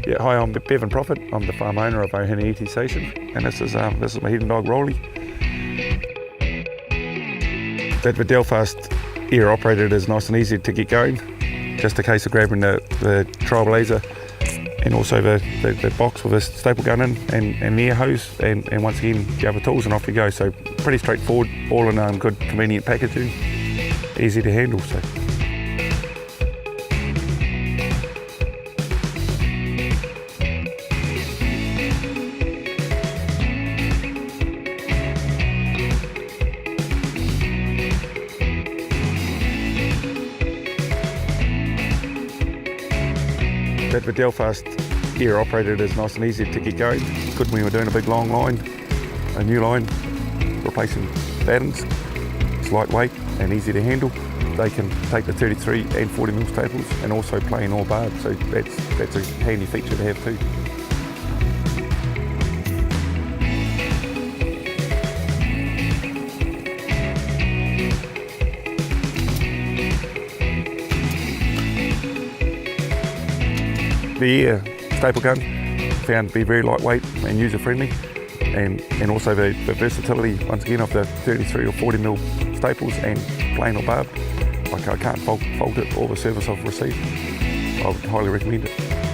Yeah, hi, I'm Bevan Prophet. I'm the farm owner of Ohini Station, and this is my hidden dog Rolly. The Delfast air operated is nice and easy to get going. Just a case of grabbing the trailblazer and also the box with a staple gun in and the air hose, and once again the other tools, and off you go. So pretty straightforward, all in good convenient packaging, easy to handle. So. The Delfast air operated is nice and easy to get going. Good when we're doing a big long line, a new line, replacing Battens. It's lightweight and easy to handle. They can take the 33 and 40 mil staples and also plain or barbed, so that's a handy feature to have too. The air staple gun found to be very lightweight and user-friendly, and also the versatility, once again, of the 33 or 40 mil staples and plain or barbed. I can't fault it or the service I've received. I would highly recommend it.